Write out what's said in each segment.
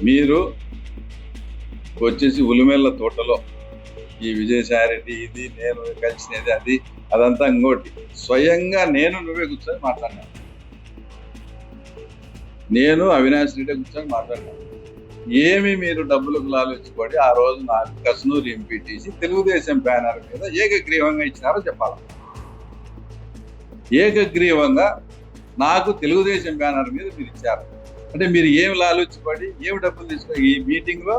మీరు వచ్చేసి ఉలిమెల్ల తోటలో ఈ విజయసాయిరెడ్డి ఇది నేను కలిసినది అది అదంతా ఇంకోటి స్వయంగా నువ్వే కూర్చొని మాట్లాడినా. నేను అవినాష్ రెడ్డి కూర్చొని మాట్లాడినా. ఏమి మీరు డబ్బులకు లాలించుకోండి ఆ రోజు నాకు కస్నూరు ఎంపీటీసీ తెలుగుదేశం బ్యానర్ మీద ఏకగ్రీవంగా ఇచ్చినారో చెప్పాలి. ఏకగ్రీవంగా నాకు తెలుగుదేశం బ్యానర్ మీద మీరు ఇచ్చారు అంటే మీరు ఏమి లాలించుకోండి, ఏమి డబ్బులు తీసుకోండి. ఈ మీటింగ్లో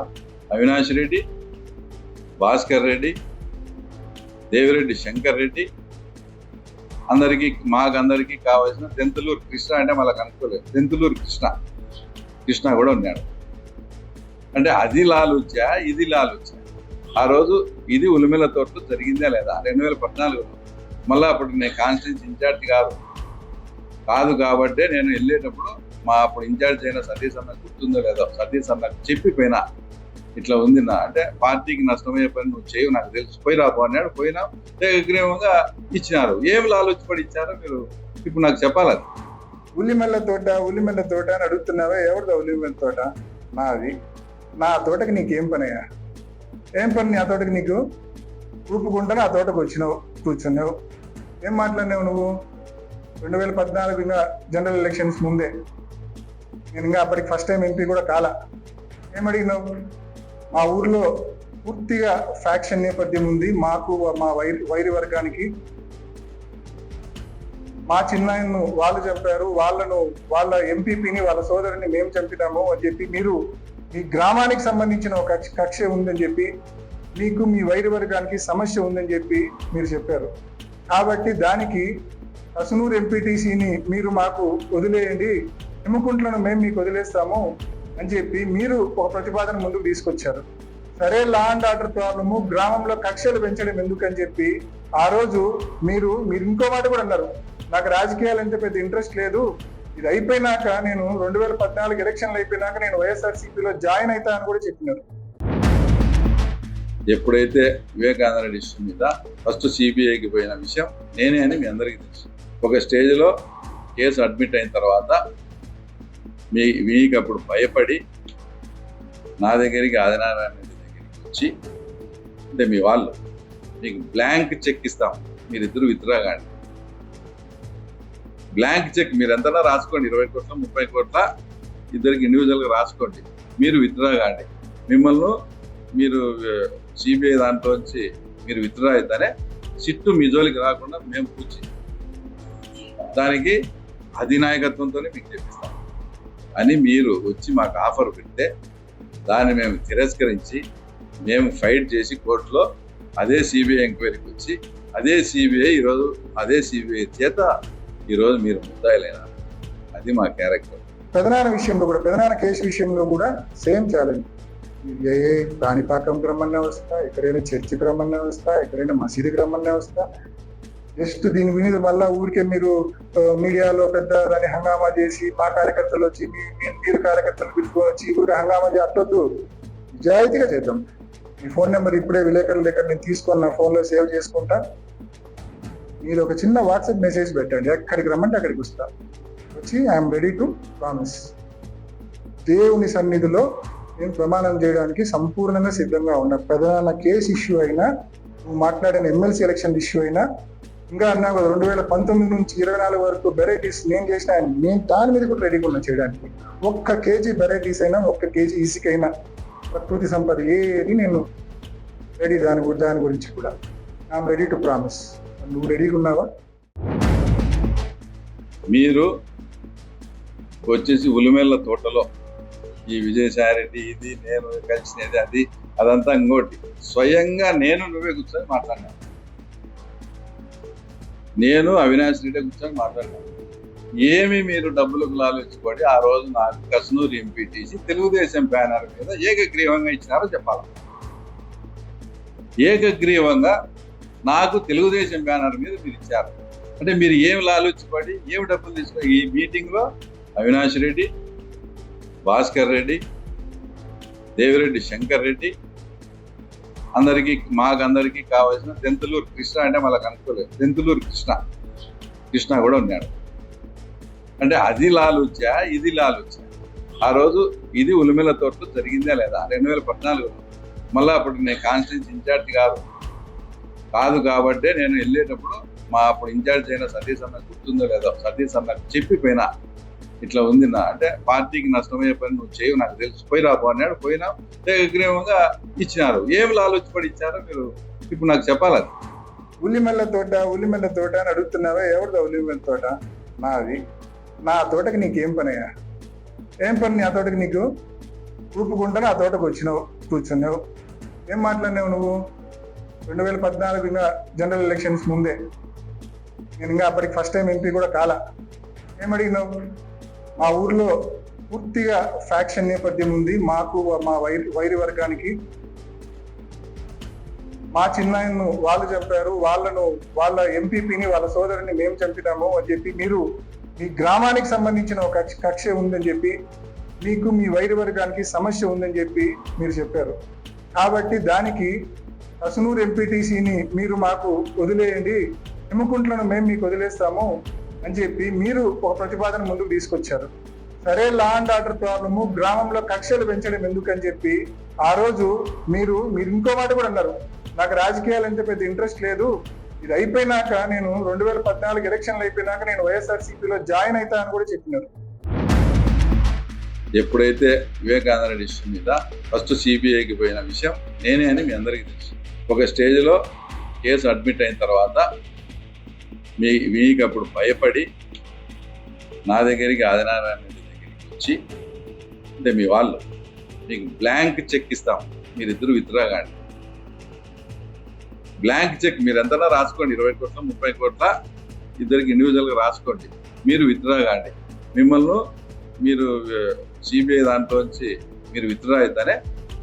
అవినాష్ రెడ్డి, భాస్కర్ రెడ్డి, దేవిరెడ్డి శంకర్ రెడ్డి మాకందరికీ కావాల్సిన తెంతులూరు కృష్ణ అంటే మళ్ళీ కనుక్కోలేదు. తెంతులూరు కృష్ణ కూడా ఉన్నాడు. అంటే అది లాలుచ్చా ఇది లాలుచ్చా. ఆ రోజు ఇది ఉలిమెల తోటలో జరిగిందా లేదా 2014లో. మళ్ళీ అప్పుడు నేను కాన్స్టిట్యూన్సీ ఇన్ఛార్జ్ కాదు కాబట్టి నేను వెళ్ళేటప్పుడు మా అప్పుడు ఇన్ఛార్జ్ అయిన సతీష్ అన్న గుర్తుందో లేదో సతీష్ అన్నకు చెప్పిపోయినా ఇట్లా ఉంది నా అంటే పార్టీకి నష్టమయ్యే పని నువ్వు చేయవు నాకు తెలుసు పోయి రాబో అన్నాడు. పోయినా ఏకగ్రీవంగా ఇచ్చినారు. ఏం లాలోచిపడి ఇచ్చారో మీరు ఇప్పుడు నాకు చెప్పాలి. ఉల్లిమెల్ల తోట అని అడుగుతున్నావా? ఎవరిదా ఉల్లిమెల్ల తోట? నాది. నా తోటకి నీకేం పనయ్యా? ఏం పని ఆ తోటకి నీకు? ఊపుకుంటానే ఆ తోటకు వచ్చినావు, కూర్చున్నావు. ఏం మాట్లాడినావు నువ్వు? 2014 ఇంకా జనరల్ ఎలక్షన్స్ ముందే. నేను ఇంకా అప్పటికి ఫస్ట్ టైం ఎంపీ కూడా కాలా. ఏం అడిగినావు? మా ఊర్లో పూర్తిగా ఫ్యాక్షన్ నేపథ్యం ఉంది, మాకు మా వైరి వర్గానికి మా చిన్నాయన్ను వాళ్ళు చంపారు, వాళ్ళ ఎంపీపీని వాళ్ళ సోదరుని మేము చంపినాము అని చెప్పి మీరు మీ గ్రామానికి సంబంధించిన ఒక కక్ష ఉందని చెప్పి మీకు మీ వైరి వర్గానికి సమస్య ఉందని చెప్పి మీరు చెప్పారు. కాబట్టి దానికి కస్నూరు ఎంపీటీసీని మీరు మాకు వదిలేయండి, ఎమ్ముకుంట్లను మేము మీకు వదిలేస్తాము అని చెప్పి మీరు ఒక ప్రతిపాదన ముందుకు తీసుకొచ్చారు. సరే, లా అండ్ ఆర్డర్ ప్రాబ్లము, గ్రామంలో కక్షలు పెంచడం ఎందుకని చెప్పి ఆ రోజు మీరు ఇంకో మాట కూడా అన్నారు, నాకు రాజకీయాలంటే పెద్ద ఇంట్రెస్ట్ లేదు, ఇది అయిపోయినాక నేను 2014 ఎలక్షన్లు అయిపోయినాక నేను వైఎస్ఆర్సీపీలో జాయిన్ అవుతా అని కూడా చెప్పినారు. ఎప్పుడైతే వివేకానంద రెడ్డి ఇష్యూ మీద ఫస్ట్ సిబిఐకి పోయిన విషయం నేనే అని మీ అందరికీ తెలుసు. ఒక స్టేజ్లో కేసు అడ్మిట్ అయిన తర్వాత మీకు అప్పుడు భయపడి నా దగ్గరికి ఆదినారాయణ రెడ్డి దగ్గరికి వచ్చి అంటే మీ వాళ్ళు మీకు బ్లాంక్ చెక్ ఇస్తాం, మీరిద్దరు విత్డ్రా కాండి. బ్లాంక్ చెక్ మీరు ఎంతనా రాసుకోండి, 20 కోట్ల 30 కోట్ల ఇద్దరికి ఇండివిజువల్గా రాసుకోండి, మీరు విత్డ్రా కాండి. మిమ్మల్ని మీరు సిబిఐ దాంట్లోంచి మీరు విత్డ్రా అయితేనే సిట్టు మీ జోలికి రాకుండా మేము కూర్చి దానికి అధినాయకత్వంతోనే మీకు చెప్పిస్తాం అని మీరు వచ్చి మాకు ఆఫర్ పెడితే దాన్ని మేము తిరస్కరించి మేము ఫైట్ చేసి కోర్టులో అదే సిబిఐ ఎంక్వైరీకి వచ్చి అదే సిబిఐ చేత ఈరోజు మీరు ముద్దాయిలైనారు. అది మా క్యారెక్టర్. పెదనాన్న కేసు విషయంలో కూడా సేమ్ ఛాలెంజ్. ఏ ప్రాణిపాకం రమ్మన్నా వస్తా, ఎక్కడైనా చర్చికి రమ్మన్నా వస్తా, ఎక్కడైనా మసీదుకి రమ్మన్నా వస్తా. జస్ట్ దీని మీద మళ్ళా ఊరికే మీరు మీడియాలో పెద్ద దాన్ని హంగామా చేసి మా కార్యకర్తలు వచ్చి మీరు కార్యకర్తలు పిలుచుకొని వచ్చి ఊరికి హంగామా అట్టొద్దు. నిజాయితీగా చేద్దాం. మీ ఫోన్ నెంబర్ ఇప్పుడే విలేకరుల దగ్గర నేను తీసుకొని నా ఫోన్లో సేవ్ చేసుకుంటా. మీరు ఒక చిన్న వాట్సాప్ మెసేజ్ పెట్టండి, ఎక్కడికి రమ్మంటే అక్కడికి వస్తా. వచ్చి ఐఎమ్ రెడీ టు ప్రామిస్. దేవుని సన్నిధిలో నేను ప్రమాణం చేయడానికి సంపూర్ణంగా సిద్ధంగా ఉన్నా. ప్రధాన కేసు ఇష్యూ అయినా, నువ్వు మాట్లాడిన ఎమ్మెల్సీ ఎలక్షన్ ఇష్యూ అయినా, ఇంకా అన్నా 2019 నుంచి 24 వరకు వెరైటీస్ నేను చేసిన, నేను దాని మీద కూడా రెడీగా ఉన్నా చేయడానికి. 1 కేజీ వెరైటీస్ అయినా, 1 కేజీ ఇసుక అయినా, ప్రకృతి సంపద ఏది నేను రెడీ. దాని గురించి కూడా ఐఎమ్ రెడీ టు ప్రామిస్. నువ్వు రెడీగా ఉన్నావా? మీరు వచ్చేసి ఉలిమెల్ల తోటలో ఈ విజయసాయిరెడ్డి ఇది నేను కలిసినది అది అదంతా ఇంకోటి స్వయంగా నువ్వే కూర్చొని మాట్లాడినాను. నేను అవినాష్ రెడ్డి కూర్చొని మాట్లాడినాను. ఏమి మీరు డబ్బులకు లాలించుకోండి ఆ రోజు నాకు కస్నూరు ఎంపీటీసీ తెలుగుదేశం బ్యానర్ మీద ఏకగ్రీవంగా ఇచ్చినారో చెప్పాలి. ఏకగ్రీవంగా నాకు తెలుగుదేశం బ్యానర్ మీద మీరు ఇచ్చారు అంటే మీరు ఏమి లాలించుకోండి, ఏమి డబ్బులు తీసుకోండి. ఈ మీటింగ్లో అవినాష్ రెడ్డి, భాస్కర్ రెడ్డి, దేవిరెడ్డి శంకర్ రెడ్డి మాకందరికీ కావాల్సిన తెంతులూరు కృష్ణ అంటే మళ్ళీ కనుక్కోలేదు. తెంతులూరు కృష్ణ కూడా ఉన్నాడు. అంటే అది లాలుచ్చా ఇది లాలుచ్చా. ఆ రోజు ఇది ఉలిమెల తోటలో జరిగిందా లేదా 2014 మళ్ళీ అప్పుడు నేను కాన్స్టిట్యూన్సీ ఇన్ఛార్జ్ కాదు కాబట్టి నేను వెళ్ళేటప్పుడు మా అప్పుడు ఇన్ఛార్జ్ అయిన సతీష్ అన్న గుర్తుందో లేదో సతీష్ అన్నకు చెప్పిపోయినా ఇట్లా ఉంది నా అంటే పార్టీకి నష్టమయ్యే పని నువ్వు చేయవు నాకు తెలుసు పోయి రాబో అన్నాడు. పోయినా ఏకగ్రీవంగా ఇచ్చినారు. ఏం ఆలోచపడి ఇచ్చారో మీరు ఇప్పుడు నాకు చెప్పాలి. అది ఉల్లిమెల్ల తోట అని అడుగుతున్నావా? ఎవరిదా ఉల్లిమెల్ల తోట? నాది. నా తోటకి నీకేం పనయ్యా? ఏం పని ఆ తోటకి నీకు? ఊపుకుంటాను ఆ తోటకు వచ్చినావు, కూర్చున్నావు. ఏం మాట్లాడినావు నువ్వు? 2014 ఇంకా జనరల్ ఎలక్షన్స్ ముందే. నేను ఇంకా అప్పటికి ఫస్ట్ టైం ఎంపీ కూడా కాలా. ఏం అడిగినావు? మా ఊర్లో పూర్తిగా ఫ్యాక్షన్ నేపథ్యం ఉంది, మాకు మా వైరి వర్గానికి మా చిన్నాయన్ను వాళ్ళు చంపారు, వాళ్ళ ఎంపీపీని వాళ్ళ సోదరుని మేము చంపినాము అని చెప్పి మీరు మీ గ్రామానికి సంబంధించిన ఒక కక్ష ఉందని చెప్పి మీకు మీ వైరి వర్గానికి సమస్య ఉందని చెప్పి మీరు చెప్పారు. కాబట్టి దానికి కసునూరు ఎంపీటీసీని మీరు మాకు వదిలేయండి, ఎమ్ముకుంట్లను మేము మీకు వదిలేస్తాము అని చెప్పి మీరు ఒక ప్రతిపాదన ముందుకు తీసుకొచ్చారు. సరే, లా అండ్ ఆర్డర్ ప్రాబ్లము, గ్రామంలో కక్షలు పెంచడం ఎందుకని చెప్పి ఆ రోజు మీరు ఇంకో మాట కూడా అన్నారు, నాకు రాజకీయాలు అంటే పెద్ద ఇంట్రెస్ట్ లేదు, ఇది అయిపోయినాక నేను 2014 ఎలక్షన్లు అయిపోయినాక నేను వైఎస్ఆర్సీపీలో జాయిన్ అవుతా అని కూడా చెప్పినారు. ఎప్పుడైతే వివేకానంద రెడ్డి ఇష్యూ మీద ఫస్ట్ సిబిఐకి పోయిన విషయం నేనే అని మీ అందరికీ తెలుసు. ఒక స్టేజ్లో కేసు అడ్మిట్ అయిన తర్వాత మీకు అప్పుడు భయపడి నా దగ్గరికి ఆదినారాయణ రెడ్డి దగ్గరికి వచ్చి, అంటే మీ వాళ్ళు మీకు బ్లాంక్ చెక్ ఇస్తాం, మీరిద్దరు విత్డ్రా కాండి, బ్లాంక్ చెక్ మీరు ఎంతనా రాసుకోండి, 20 కోట్ల 30 కోట్ల ఇద్దరికి ఇండివిజువల్గా రాసుకోండి, మీరు విత్డ్రా కాండి, మిమ్మల్ని మీరు సిబిఐ దాంట్లోంచి మీరు విత్డ్రా అయితేనే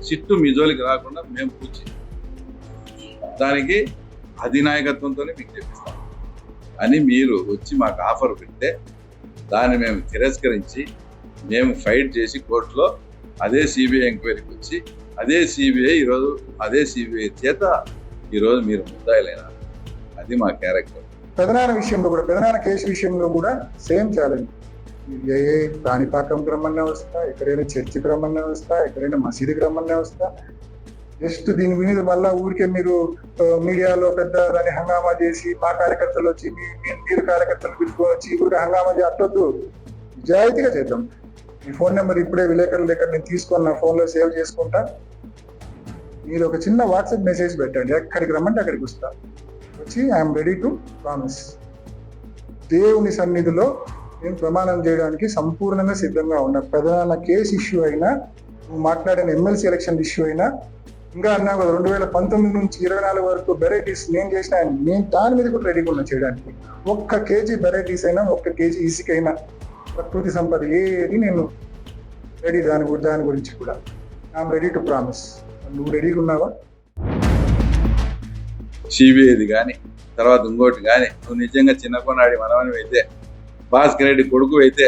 సిట్టు మీ జోలికి రాకుండా మేము కూర్చి దానికి అధినాయకత్వంతోనే మీకు చెప్పిస్తాం అని మీరు వచ్చి మాకు ఆఫర్ పెడితే దాన్ని మేము తిరస్కరించి మేము ఫైట్ చేసి కోర్టులో అదే సిబిఐ ఎంక్వైరీకి వచ్చి అదే సిబిఐ చేత ఈరోజు మీరు ముద్దాయిలైనారు. అది మా క్యారెక్టర్. పెదనాన్న కేసు విషయంలో కూడా సేమ్ ఛాలెంజ్. ఏ ప్రాణిపాకంకి రమ్మన్నా వస్తా, ఎక్కడైనా చర్చికి రమ్మన్నా వస్తా, ఎక్కడైనా మసీదుకి రమ్మన్నా వస్తా. జస్ట్ దీని మీద మళ్ళా ఊరికే మీరు మీడియాలో పెద్ద దాన్ని హంగామా చేసి మా కార్యకర్తలు వచ్చి మీరు కార్యకర్తలు పిలుచుకొని వచ్చి ఊరికి హంగామా చేయొద్దు. నిజాయితీగా చేద్దాం. మీ ఫోన్ నెంబర్ ఇప్పుడే విలేకరుల దగ్గర నేను తీసుకొని నా ఫోన్లో సేవ్ చేసుకుంటా. మీరు ఒక చిన్న వాట్సాప్ మెసేజ్ పెట్టండి, ఎక్కడికి రమ్మంటే అక్కడికి వస్తా, వచ్చి ఐఎమ్ రెడీ టు ప్రామిస్. దేవుని సన్నిధిలో నేను ప్రమాణం చేయడానికి సంపూర్ణంగా సిద్ధంగా ఉన్నా. ప్రధాన కేసు ఇష్యూ అయినా, నువ్వు మాట్లాడిన ఎమ్మెల్సీ ఎలక్షన్ ఇష్యూ అయినా, ఇంకా అన్నా 2019 నుంచి 24 వరకు వెరైటీస్ నేను చేసిన, నేను దాని మీద కూడా రెడీగా ఉన్నా చేయడానికి. 1 కేజీ వెరైటీస్ అయినా, 1 కేజీ ఇసుక అయినా, ప్రకృతి సంపద ఏది నేను రెడీ. దాని గురించి కూడా ఐఎమ్ రెడీ టు ప్రామిస్. నువ్వు రెడీగా ఉన్నావా? సిబిఐది కానీ తర్వాత ఇంకోటి కానీ నువ్వు నిజంగా చిన్న కొనాడి మనవని అయితే, భాస్కర్ రెడ్డి కొడుకు అయితే,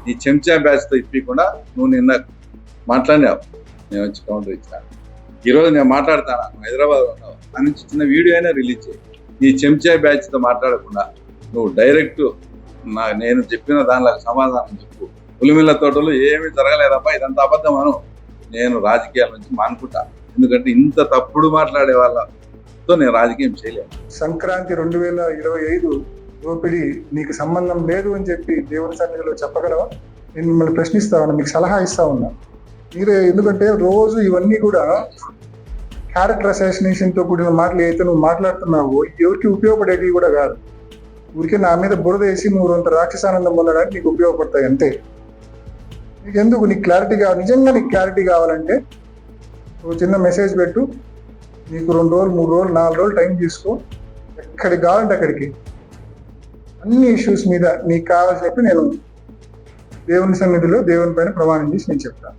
నీ చెంచా బ్యాచ్తో ఇప్పకుండా నువ్వు నిన్న మాట్లాడినావు, నేను వచ్చి కౌంటర్ ఇచ్చాను. ఈరోజు నేను మాట్లాడతాను, హైదరాబాద్ ఉన్నావు, ఆ నుంచి చిన్న వీడియో అయినా రిలీజ్ చేయి. నీ చెంచా బ్యాచ్తో మాట్లాడకుండా నువ్వు డైరెక్ట్ నేను చెప్పిన దానిలో సమాధానం చెప్పు. ఉలిమిల్ల తోటలో ఏమీ జరగలేదబ్బా, ఇదంతా అబద్ధమను, నేను రాజకీయాల నుంచి మానుకుంటా. ఎందుకంటే ఇంత తప్పుడు మాట్లాడే వాళ్ళతో నేను రాజకీయం చేయలేను. సంక్రాంతి 2025 దోపిడీ నీకు సంబంధం లేదు అని చెప్పి దేవుని సన్నిధిలో చెప్పగలవా? నేను మిమ్మల్ని ప్రశ్నిస్తా ఉన్నా, మీకు సలహా ఇస్తా ఉన్నా. మీరే, ఎందుకంటే రోజు ఇవన్నీ కూడా క్యారెక్టర్ అసాసినేషన్తో కూడిన మాటలు అయితే నువ్వు మాట్లాడుతున్నావు, ఎవరికి ఉపయోగపడేవి కూడా కాదు. ఊరికే నా మీద బురద వేసి నువ్వు అంత రాక్షసానందం పొందడానికి నీకు ఉపయోగపడతాయి అంతే. నీకు ఎందుకు, నీకు క్లారిటీ కావాలి, నిజంగా నీకు క్లారిటీ కావాలంటే ఒక చిన్న మెసేజ్ పెట్టు. నీకు 2 రోజులు 3 రోజులు 4 రోజులు టైం తీసుకో, ఎక్కడికి కావాలంటే అక్కడికి అన్ని ఇష్యూస్ మీద నీకు కావాల్సినట్టు నేను దేవుని సన్నిధిలో దేవుని పైన ప్రమాణం చేసి నేను చెప్తాను.